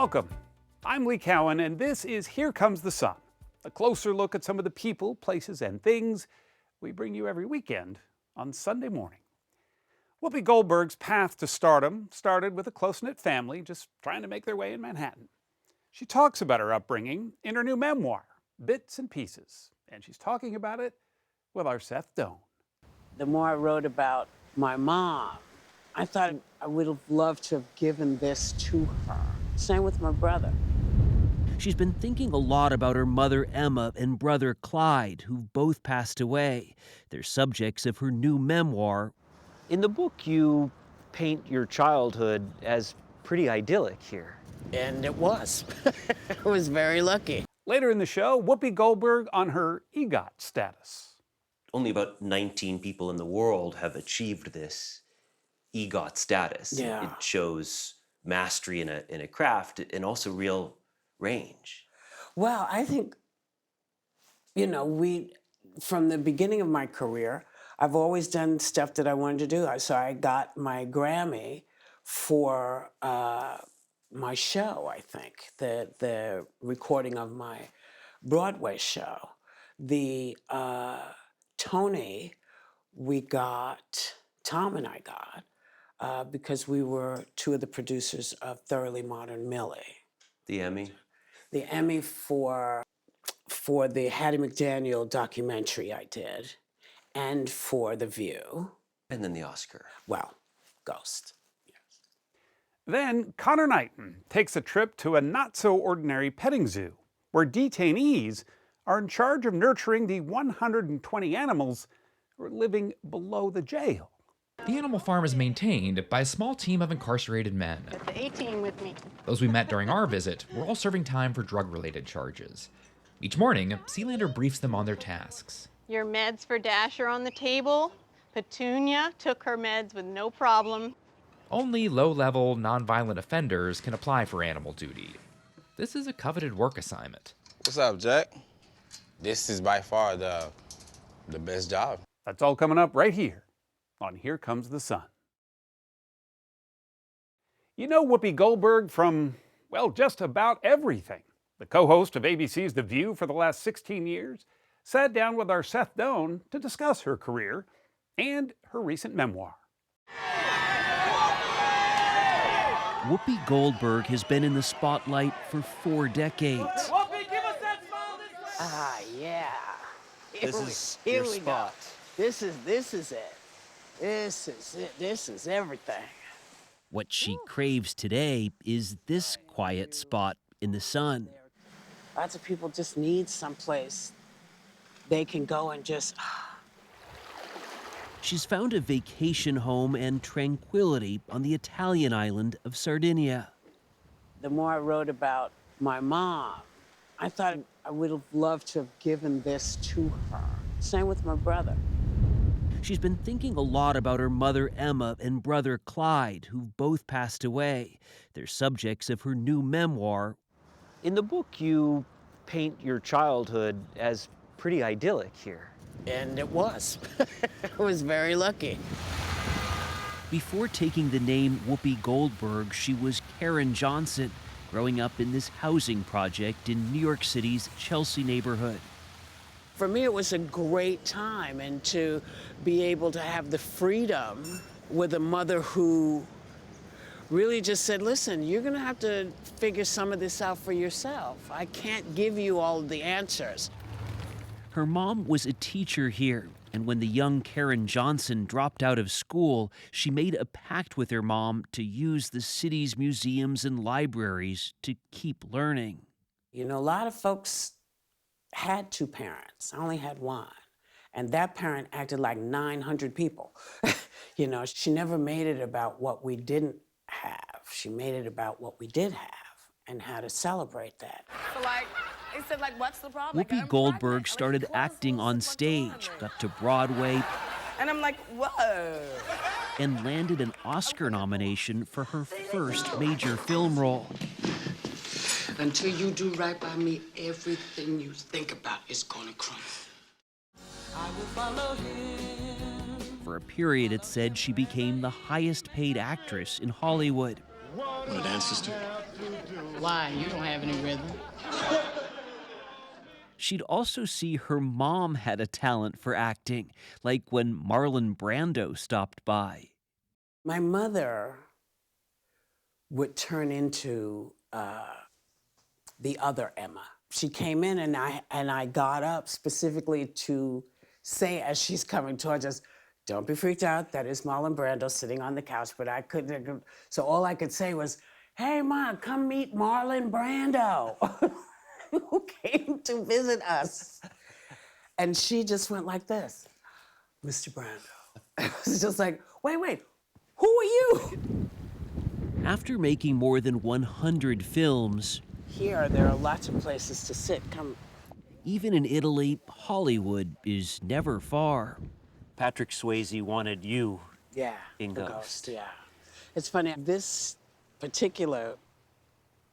Welcome. I'm Lee Cowan, and this is Here Comes the Sun, a closer look at some of the people, places, and things we bring you every weekend on Sunday morning. Whoopi Goldberg's path to stardom started with a close-knit family just trying to make their way in Manhattan. She talks about her upbringing in her new memoir, Bits and Pieces, and she's talking about it with our Seth Doane. The more I wrote about my mom, I thought I would have loved to have given this to her. Same with my brother. She's been thinking a lot about her mother Emma and brother Clyde, who've both passed away. They're subjects of her new memoir. In the book, you paint your childhood as pretty idyllic here. And it was. I was very lucky. Later in the show, Whoopi Goldberg on her EGOT status. Only about 19 people in the world have achieved this EGOT status. Yeah. It shows mastery in a craft and also real range. Well, I think, from the beginning of my career, I've always done stuff that I wanted to do. So I got my Grammy for my show, I think, the recording of my Broadway show. The Tony Tom and I got, because we were two of the producers of Thoroughly Modern Millie. The Emmy? The Emmy for the Hattie McDaniel documentary I did, and for The View. And then the Oscar. Well, Ghost. Yes. Then Conor Knighton takes a trip to a not-so-ordinary petting zoo, where detainees are in charge of nurturing the 120 animals who are living below the jail. The animal farm is maintained by a small team of incarcerated men. Got the 18 with me. Those we met during our visit were all serving time for drug-related charges. Each morning, Sealander briefs them on their tasks. Your meds for Dash are on the table. Petunia took her meds with no problem. Only low-level, non-violent offenders can apply for animal duty. This is a coveted work assignment. What's up, Jack? This is by far the best job. That's all coming up right here on Here Comes the Sun. You know Whoopi Goldberg from, well, just about everything. The co-host of ABC's The View for the last 16 years sat down with our Seth Doane to discuss her career and her recent memoir. Whoopi Goldberg has been in the spotlight for 4 decades. Whoopi, give us that smile this way! Ah, yeah. This is Here your we spot. Go. This is it. This is it. This is everything. What she craves today is this quiet spot in the sun. Lots of people just need someplace they can go and just... She's found a vacation home and tranquility on the Italian island of Sardinia. The more I wrote about my mom, I thought I would have loved to have given this to her. Same with my brother. She's been thinking a lot about her mother Emma and brother Clyde, who've both passed away. They're subjects of her new memoir. In the book, you paint your childhood as pretty idyllic here. And it was. I was very lucky. Before taking the name Whoopi Goldberg, she was Karen Johnson, growing up in this housing project in New York City's Chelsea neighborhood. For me, it was a great time, and to be able to have the freedom with a mother who really just said, listen, you're gonna have to figure some of this out for yourself. I can't give you all the answers. Her mom was a teacher here, and when the young Karen Johnson dropped out of school, she made a pact with her mom to use the city's museums and libraries to keep learning. You know, a lot of folks had 2 parents. I only had 1. And that parent acted like 900 people. She never made it about what we didn't have. She made it about what we did have and how to celebrate that. So they said, what's the problem? Whoopi Goldberg started acting on stage, got to Broadway, and I'm like, whoa. and landed an Oscar nomination for her first major film role. Until you do right by me, everything you think about is gonna crumble. I will follow him. For a period, it said she became the highest paid actress in Hollywood. Want to dance, sister? Why? You don't have any rhythm. She'd also see her mom had a talent for acting, like when Marlon Brando stopped by. My mother would turn into the other Emma. She came in and I got up specifically to say as she's coming towards us, "Don't be freaked out, that is Marlon Brando sitting on the couch," but I couldn't, so all I could say was, "Hey, Ma, come meet Marlon Brando," who came to visit us. And she just went like this, "Mr. Brando." It was just like, wait, who are you? After making more than 100 films, Here, there are lots of places to sit. Come. even in Italy, Hollywood is never far. Patrick Swayze wanted you Yeah, in the Ghost. yeah. It's funny, this particular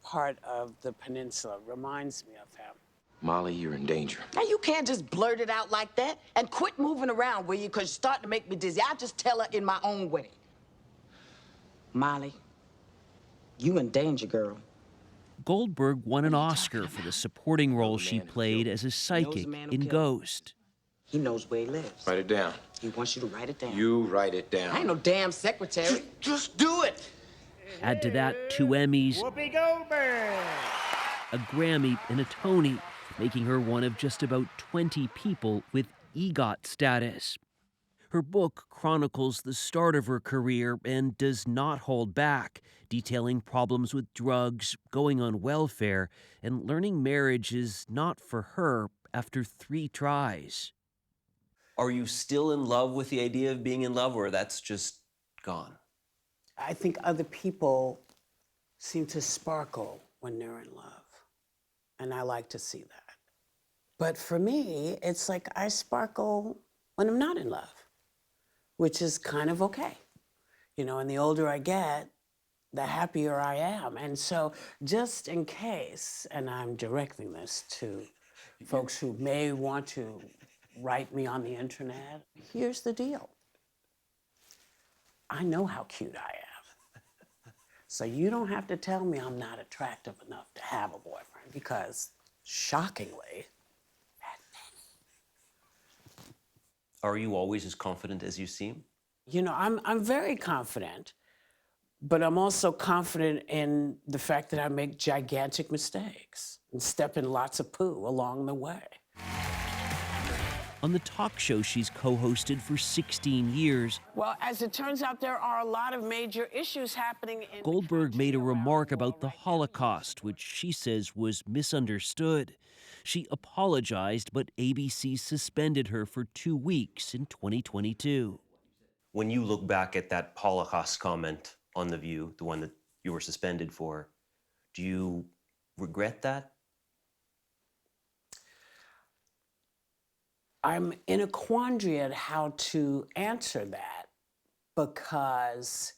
part of the peninsula reminds me of him. Molly, you're in danger. Now, you can't just blurt it out like that. And quit moving around, will you? Because you're starting to make me dizzy. I'll just tell her in my own way. Molly, you in danger, girl. Goldberg won an Oscar for the supporting role she played as a psychic in Ghost. He knows where he lives. Write it down. He wants you to write it down. You write it down. I ain't no damn secretary. Just do it. Add to that 2 Emmys, Whoopi Goldberg! a Grammy, and a Tony, making her one of just about 20 people with EGOT status. Her book chronicles the start of her career and does not hold back, detailing problems with drugs, going on welfare, and learning marriage is not for her after 3 tries. Are you still in love with the idea of being in love, or that's just gone? I think other people seem to sparkle when they're in love, and I like to see that. But for me, it's like I sparkle when I'm not in love, which is kind of okay. You know, and the older I get, the happier I am. And so just in case, and I'm directing this to folks who may want to write me on the internet, here's the deal. I know how cute I am. So you don't have to tell me I'm not attractive enough to have a boyfriend, because shockingly, Are you always as confident as you seem? you know, I'm very confident, but I'm also confident in the fact that I make gigantic mistakes and step in lots of poo along the way. On the talk show she's co-hosted for 16 years, Well, as it turns out, there are a lot of major issues happening in Goldberg made a remark about the Holocaust, which she says was misunderstood. She apologized, but ABC suspended her for 2 weeks in 2022. When you look back at that Holocaust comment on The View, the one that you were suspended for, do you regret that? I'm in a quandary at how to answer that, because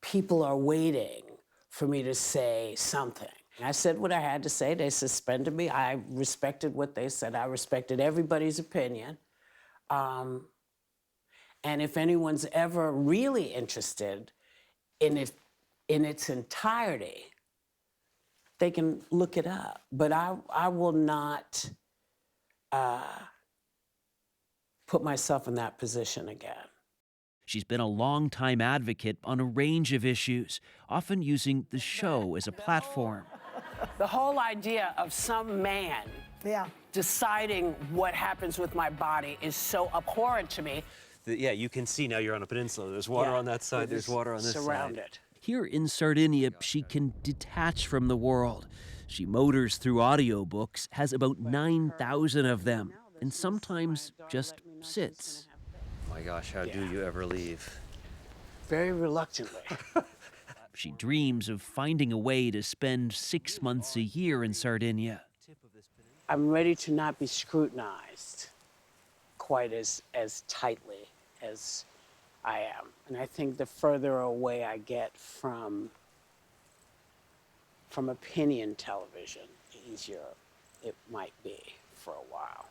people are waiting for me to say something. I said what I had to say. They suspended me. I respected what they said. I respected everybody's opinion. And if anyone's ever really interested in it in its entirety, they can look it up. But I will not put myself in that position again. She's been a longtime advocate on a range of issues, often using the show as a platform. The whole idea of some man deciding what happens with my body is so abhorrent to me. Yeah, you can see now you're on a peninsula. There's water on that side, there's water on this Surrounded. Here in Sardinia, she can detach from the world. She motors through audiobooks, has about 9,000 of them, and sometimes just sits. Oh my gosh, how do you ever leave? Very reluctantly. She dreams of finding a way to spend 6 months a year in Sardinia. I'm ready to not be scrutinized quite as tightly as I am. And I think the further away I get from opinion television, the easier it might be for a while.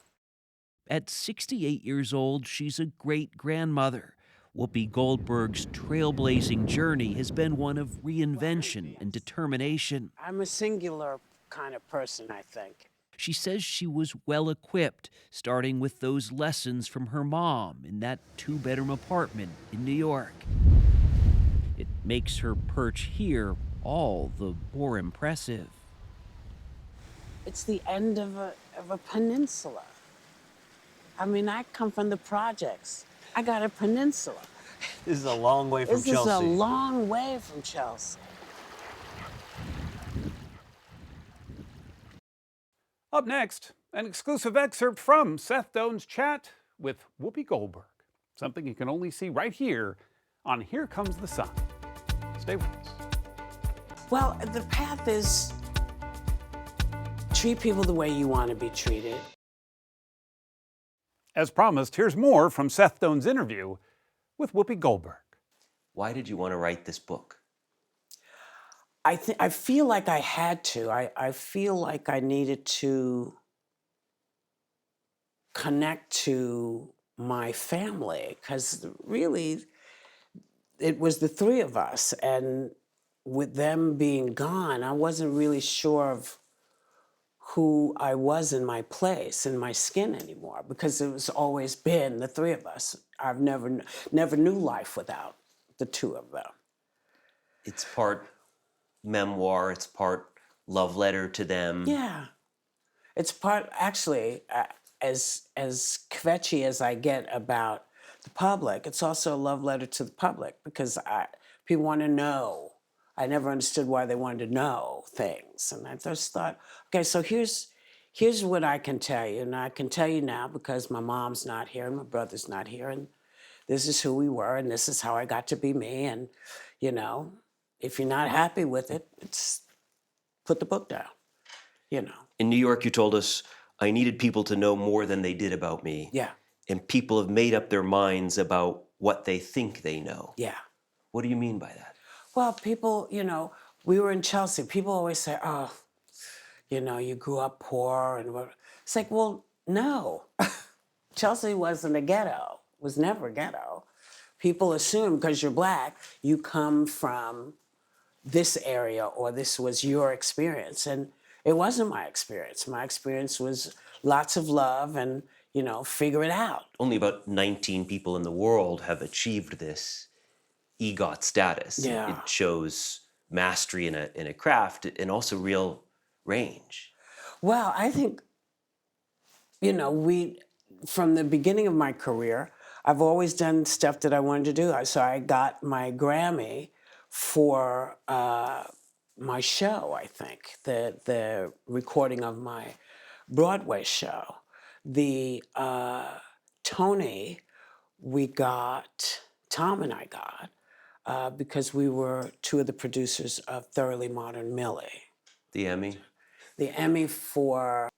At 68 years old, she's a great-grandmother. Whoopi Goldberg's trailblazing journey has been one of reinvention and determination. I'm a singular kind of person, I think. She says she was well equipped, starting with those lessons from her mom in that two-bedroom apartment in New York. It makes her perch here all the more impressive. It's the end of a peninsula. I mean, I come from the projects. I got a peninsula. This is a long way from Chelsea. This is a long way from Chelsea. Up next, an exclusive excerpt from Seth Doane's chat with Whoopi Goldberg. Something you can only see right here on Here Comes the Sun. Stay with us. Well, the path is treat people the way you want to be treated. As promised, here's more from Seth Doane's interview with Whoopi Goldberg. Why did you want to write this book? I feel like I had to. I feel like I needed to connect to my family, because really it was the three of us, and with them being gone, I wasn't really sure of who I was in my place, in my skin anymore, because it was always been the three of us. I've never knew life without the two of them. It's part memoir, it's part love letter to them. Yeah. It's part, actually, as kvetchy as I get about the public, it's also a love letter to the public, because people want to know. I never understood why they wanted to know things. And I just thought, okay, so here's what I can tell you. And I can tell you now because my mom's not here and my brother's not here. And this is who we were and this is how I got to be me. And, you know, if you're not happy with it, put the book down, you know. In New York, you told us, I needed people to know more than they did about me. Yeah. And people have made up their minds about what they think they know. Yeah. What do you mean by that? Well, people, you know, we were in Chelsea. People always say, oh, you know, you grew up poor. And what? It's like, well, no. Chelsea wasn't a ghetto. It was never a ghetto. People assume because you're black, you come from this area or this was your experience. And it wasn't my experience. My experience was lots of love and, you know, figure it out. Only about 19 people in the world have achieved this EGOT status. Yeah. It shows mastery in a craft and also real range. Well, I think, you know, from the beginning of my career, I've always done stuff that I wanted to do. So I got my Grammy for my show, I think, the recording of my Broadway show. The Tony, Tom and I got, because we were two of the producers of Thoroughly Modern Millie. The Emmy? The Emmy for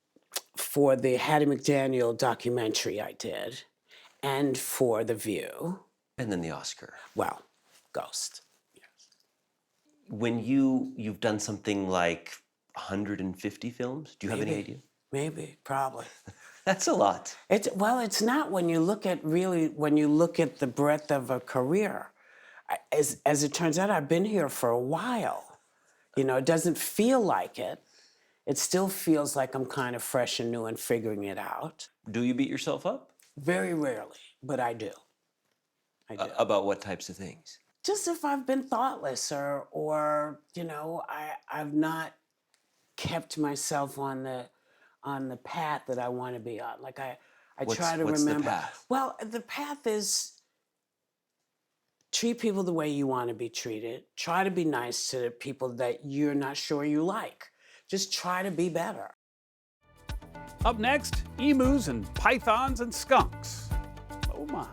the Hattie McDaniel documentary I did, and for The View. And then the Oscar. Well, Ghost. Yes. When you've done something like 150 films, do you have any idea? Maybe, probably. That's a lot. It's not when you look at the breadth of a career. As it turns out, I've been here for a while. You know, it doesn't feel like it. It still feels like I'm kind of fresh and new and figuring it out. Do you beat yourself up? Very rarely, but I do. About what types of things? Just if I've been thoughtless or you know, I've not kept myself on the path that I want to be on. Like I try to remember. What's the path? Well, the path is treat people the way you want to be treated. Try to be nice to the people that you're not sure you like. Just try to be better. Up next, emus and pythons and skunks. Oh my.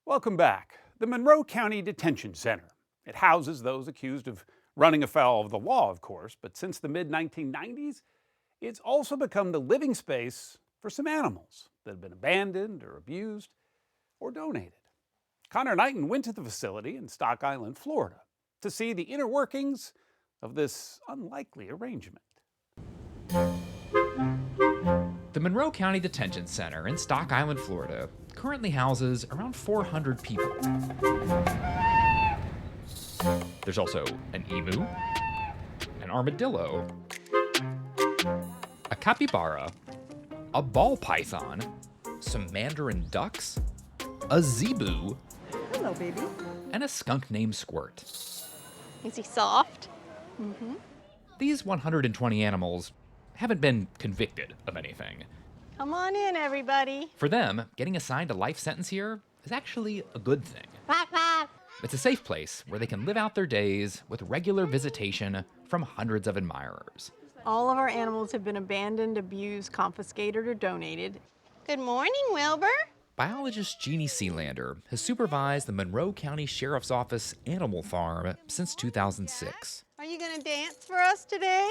Welcome back. The Monroe County Detention Center. It houses those accused of running afoul of the law, of course, but since the mid-1990s, it's also become the living space for some animals that have been abandoned or abused or donated. Conor Knighton went to the facility in Stock Island, Florida, to see the inner workings of this unlikely arrangement. The Monroe County Detention Center in Stock Island, Florida, currently houses around 400 people. There's also an emu, an armadillo, a capybara, a ball python, some mandarin ducks, a zebu, Hello, baby. and a skunk named Squirt. Is he soft? Mm-hmm. These 120 animals haven't been convicted of anything. Come on in, everybody. For them, getting assigned a life sentence here is actually a good thing. It's a safe place where they can live out their days with regular visitation from hundreds of admirers. All of our animals have been abandoned, abused, confiscated, or donated. Good morning, Wilbur. Biologist Jeannie Sealander has supervised the Monroe County Sheriff's Office Animal Farm since 2006. Are you going to dance for us today?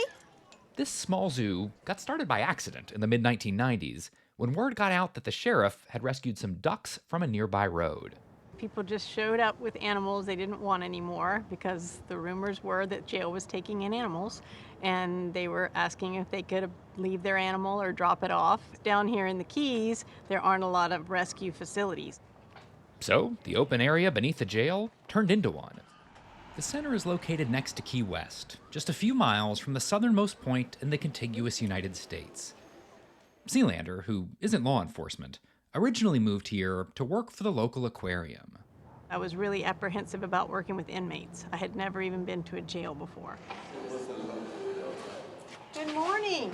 This small zoo got started by accident in the mid-1990s when word got out that the sheriff had rescued some ducks from a nearby road. People just showed up with animals they didn't want anymore because the rumors were that jail was taking in animals, and they were asking if they could leave their animal or drop it off. Down here in the Keys, there aren't a lot of rescue facilities. So the open area beneath the jail turned into one. The center is located next to Key West, just a few miles from the southernmost point in the contiguous United States. Sealander, who isn't law enforcement, originally moved here to work for the local aquarium. I was really apprehensive about working with inmates. I had never even been to a jail before. Good morning.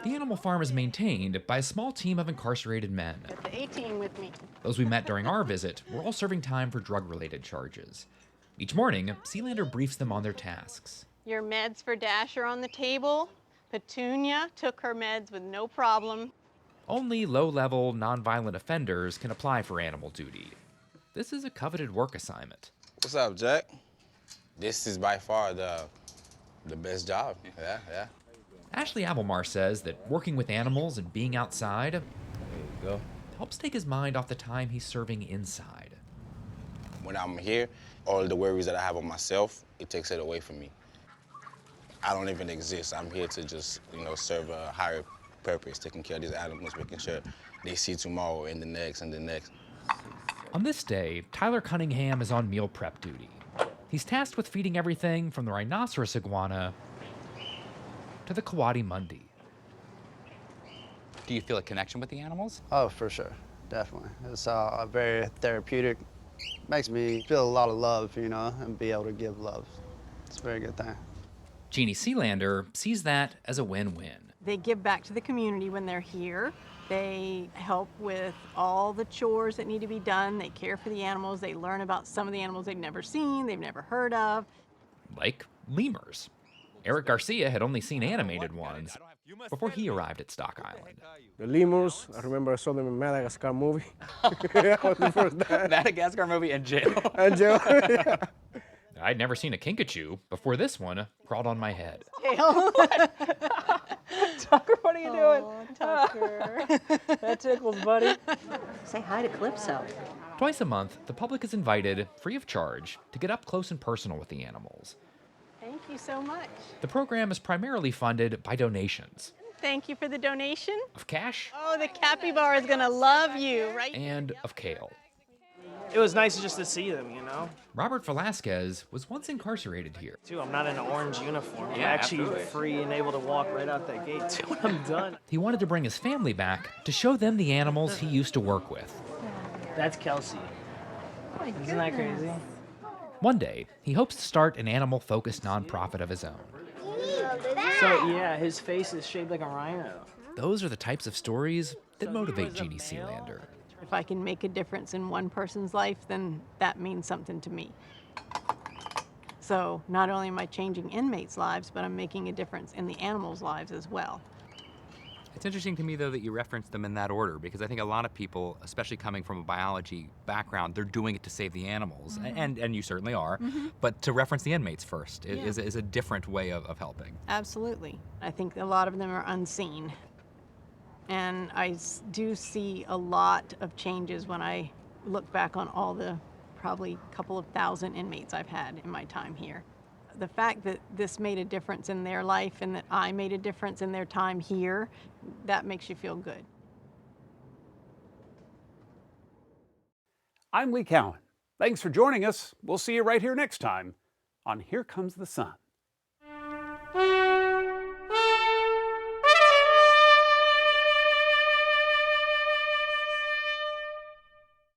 The animal farm is maintained by a small team of incarcerated men. Got the A-team with me. Those we met during our visit were all serving time for drug-related charges. Each morning, Sealander briefs them on their tasks. Your meds for Dash are on the table. Petunia took her meds with no problem. Only low-level, nonviolent offenders can apply for animal duty. This is a coveted work assignment. What's up, Jack? This is by far the best job. Yeah. Ashley Abelmar says that working with animals and being outside There you go. helps take his mind off the time he's serving inside. When I'm here, all the worries that I have on myself, it takes it away from me. I don't even exist. I'm here to just, serve a higher purpose, taking care of these animals, making sure they see tomorrow and the next and the next. On this day, Tyler Cunningham is on meal prep duty. He's tasked with feeding everything from the rhinoceros iguana to the coati mundi. Do you feel a connection with the animals? Oh, for sure, definitely. It's very therapeutic. Makes me feel a lot of love, and be able to give love. It's a very good thing. Jeannie Sealander sees that as a win-win. They give back to the community when they're here. They help with all the chores that need to be done. They care for the animals. They learn about some of the animals they've never seen, they've never heard of. Like lemurs. Eric Garcia had only seen animated ones before he arrived at Stock Island. The lemurs, I remember I saw them in Madagascar movie. That was the first time. Madagascar movie and jail. And jail, yeah. I'd never seen a kinkajou before this one crawled on my head. Tucker, what are you doing? Tucker. That tickles, buddy. Say hi to Calypso. Twice a month, the public is invited, free of charge, to get up close and personal with the animals. Thank you so much. The program is primarily funded by donations. Thank you for the donation. Of cash? Oh, the capybara is gonna love you, right? And of kale. It was nice just to see them, Robert Velasquez was once incarcerated here. Too, I'm not in an orange uniform. I'm Yeah, actually absolutely. free and able to walk right out that gate, too, when I'm done. He wanted to bring his family back to show them the animals he used to work with. That's Kelsey. Isn't that crazy? One day, he hopes to start an animal-focused nonprofit of his own. So, yeah, his face is shaped like a rhino. Those are the types of stories that motivate Jeannie Sealander. If I can make a difference in one person's life, then that means something to me. So not only am I changing inmates' lives, but I'm making a difference in the animals' lives as well. It's interesting to me, though, that you reference them in that order, because I think a lot of people, especially coming from a biology background, they're doing it to save the animals, and you certainly are, but to reference the inmates first is a different way of helping. Absolutely. I think a lot of them are unseen. And I do see a lot of changes when I look back on all the probably couple of thousand inmates I've had in my time here. The fact that this made a difference in their life and that I made a difference in their time here, that makes you feel good. I'm Lee Cowan. Thanks for joining us. We'll see you right here next time on Here Comes the Sun.